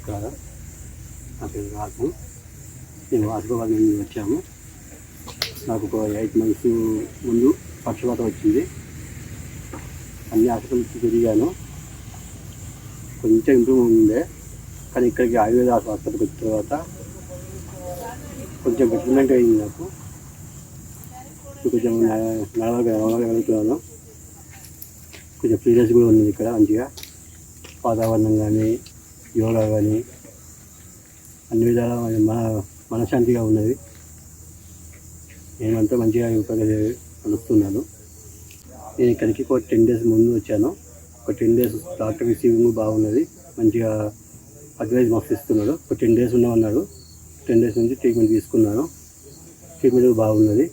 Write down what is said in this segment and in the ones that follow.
నమస్కారం. నా పేరు రాజు. నేను ఆసిఫాబాద్ నుండి వచ్చాము. నాకు ఒక 8 months ముందు పక్షవాతం వచ్చింది. అన్ని హాస్పిటల్స్ తిరిగాను, కొంచెం ఇంప్రూవ్మెంట్ ఉండే. కానీ ఇక్కడికి ఆయుర్వేద హాస్పిటల్కి వచ్చిన తర్వాత కొంచెం బెటర్మెంట్ అయింది. నాకు కొంచెం నడవగలుగుతున్నాను. కొంచెం ఫ్రీనెస్ కూడా ఉంది ఇక్కడ. మంచిగా వాతావరణం కానీ, యోగా కానీ అన్ని విధాలా మనశ్శాంతిగా ఉన్నది. నేనంతా మంచిగా కలుస్తున్నాను. నేను ఇక్కడికి ఒక 10 days ముందు వచ్చాను. ఒక 10 days డాక్టర్ రిసీవింగ్ బాగున్నది. మంచిగా అడ్వైజ్ మాకు ఇస్తున్నాడు. ఒక 10 days ఉన్నామన్నాడు. 10 days నుంచి ట్రీట్మెంట్ తీసుకున్నాను. ట్రీట్మెంట్ బాగున్నది.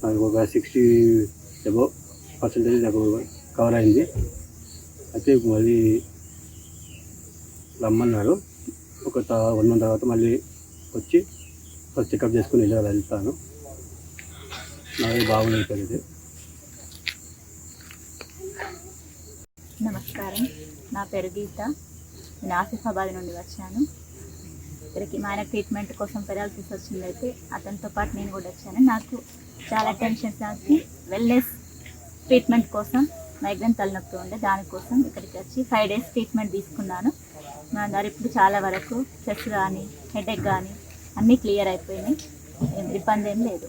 నాకు ఒక 60% నాకు కవర్ అయింది. అయితే మళ్ళీ రమ్మన్నాడు. ఒక 1 month తర్వాత మళ్ళీ వచ్చి ఫస్ట్ చెకప్ చేసుకుని వెళ్తాను. నాకు బాగుంది పరిస్థితి. నమస్కారం, నా పేరు గీత. నేను ఆసిఫాబాద్ నుండి వచ్చాను. ఇక్కడికి మా ఆయన ట్రీట్మెంట్ కోసం పెరాలసిస్ వచ్చిందైతే అతనితో పాటు నేను కూడా వచ్చాను. నాకు చాలా టెన్షన్స్ వచ్చి వెల్నెస్ ట్రీట్మెంట్ కోసం మైగ్రేన్ తలనొప్పి ఉండే, దానికోసం ఇక్కడికి వచ్చి 5 days ట్రీట్మెంట్ తీసుకున్నాను. నా దారి ఇప్పుడు చాలా వరకు స్ట్రెస్ కానీ, హెడేక్ కానీ అన్నీ క్లియర్ అయిపోయినాయి. ఇబ్బంది ఏం లేదు.